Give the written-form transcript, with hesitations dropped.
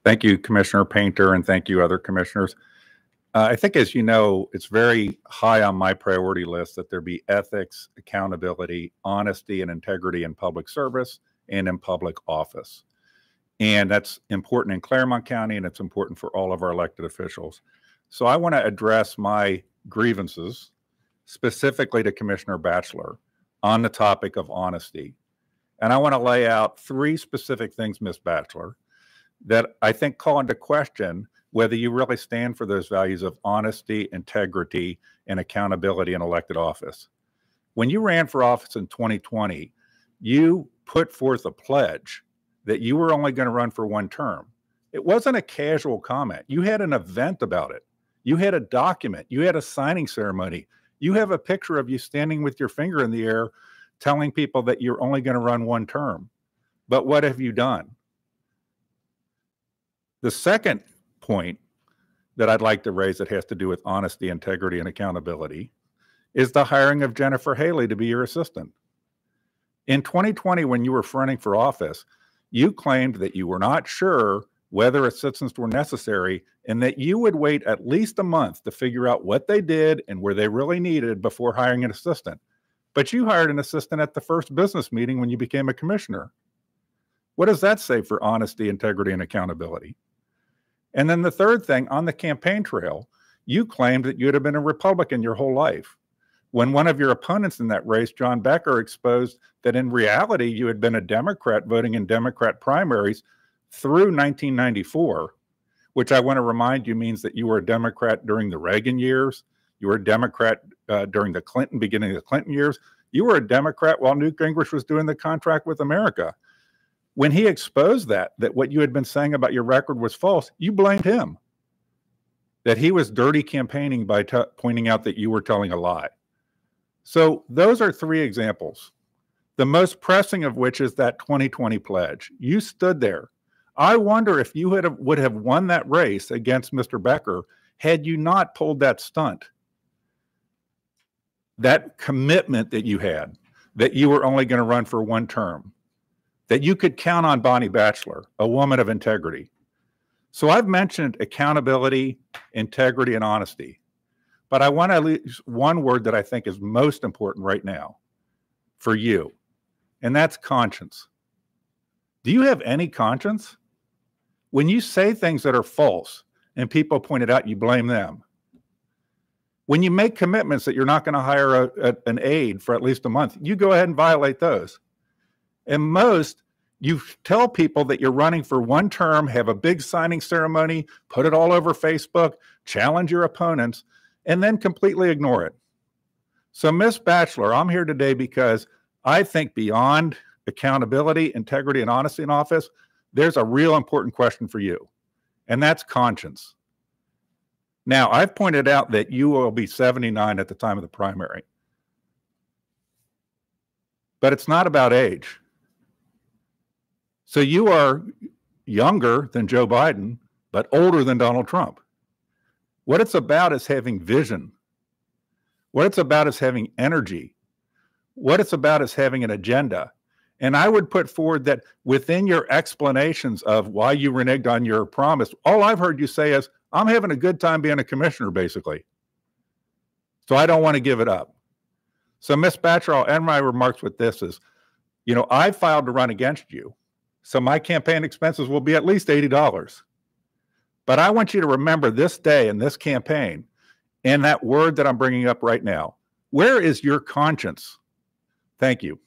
Thank you, Commissioner Painter, and thank you, other commissioners. I think, as you know, it's very high on my priority list that there be ethics, accountability, honesty, and integrity in public service and in public office. And that's important in Clermont County, and it's important for all of our elected officials. So I want to address my grievances specifically to Commissioner Batchler on the topic of honesty. And I want to lay out 3 specific things, Ms. Batchler, that I think call into question whether you really stand for those values of honesty, integrity, and accountability in elected office. When you ran for office in 2020, you put forth a pledge that you were only going to run for 1 term. It wasn't a casual comment. You had an event about it. You had a document. You had a signing ceremony. You have a picture of you standing with your finger in the air telling people that you're only going to run 1 term. But what have you done? The second point that I'd like to raise that has to do with honesty, integrity, and accountability is the hiring of Jennifer Haley to be your assistant. In 2020, when you were running for office, you claimed that you were not sure whether assistants were necessary and that you would wait at least a month to figure out what they did and where they really needed before hiring an assistant. But you hired an assistant at the first business meeting when you became a commissioner. What does that say for honesty, integrity, and accountability? And then the third thing, on the campaign trail, you claimed that you'd have been a Republican your whole life. When one of your opponents in that race, John Becker, exposed that in reality you had been a Democrat voting in Democrat primaries through 1994, which I want to remind you means that you were a Democrat during the Reagan years, you were a Democrat during the beginning of the Clinton years, you were a Democrat while Newt Gingrich was doing the contract with America. When he exposed that what you had been saying about your record was false, you blamed him, that he was dirty campaigning by pointing out that you were telling a lie. So those are 3 examples, the most pressing of which is that 2020 pledge. You stood there. I wonder if you would have won that race against Mr. Becker had you not pulled that stunt, that commitment that you had, that you were only going to run for 1 term, that you could count on Bonnie Batchler, a woman of integrity. So I've mentioned accountability, integrity, and honesty. But I want to use 1 word that I think is most important right now for you, and that's conscience. Do you have any conscience? When you say things that are false and people point it out, you blame them. When you make commitments that you're not going to hire an aide for at least a month, you go ahead and violate those. And most, you tell people that you're running for 1 term, have a big signing ceremony, put it all over Facebook, challenge your opponents, and then completely ignore it. So, Ms. Batchler, I'm here today because I think beyond accountability, integrity, and honesty in office, there's a real important question for you, and that's conscience. Now, I've pointed out that you will be 79 at the time of the primary, but it's not about age. So you are younger than Joe Biden, but older than Donald Trump. What it's about is having vision. What it's about is having energy. What it's about is having an agenda. And I would put forward that within your explanations of why you reneged on your promise, all I've heard you say is, I'm having a good time being a commissioner, basically. So I don't want to give it up. So, Ms. Batchler, I'll end my remarks with this is, you know, I filed to run against you. So my campaign expenses will be at least $80. But I want you to remember this day and this campaign and that word that I'm bringing up right now. Where is your conscience? Thank you.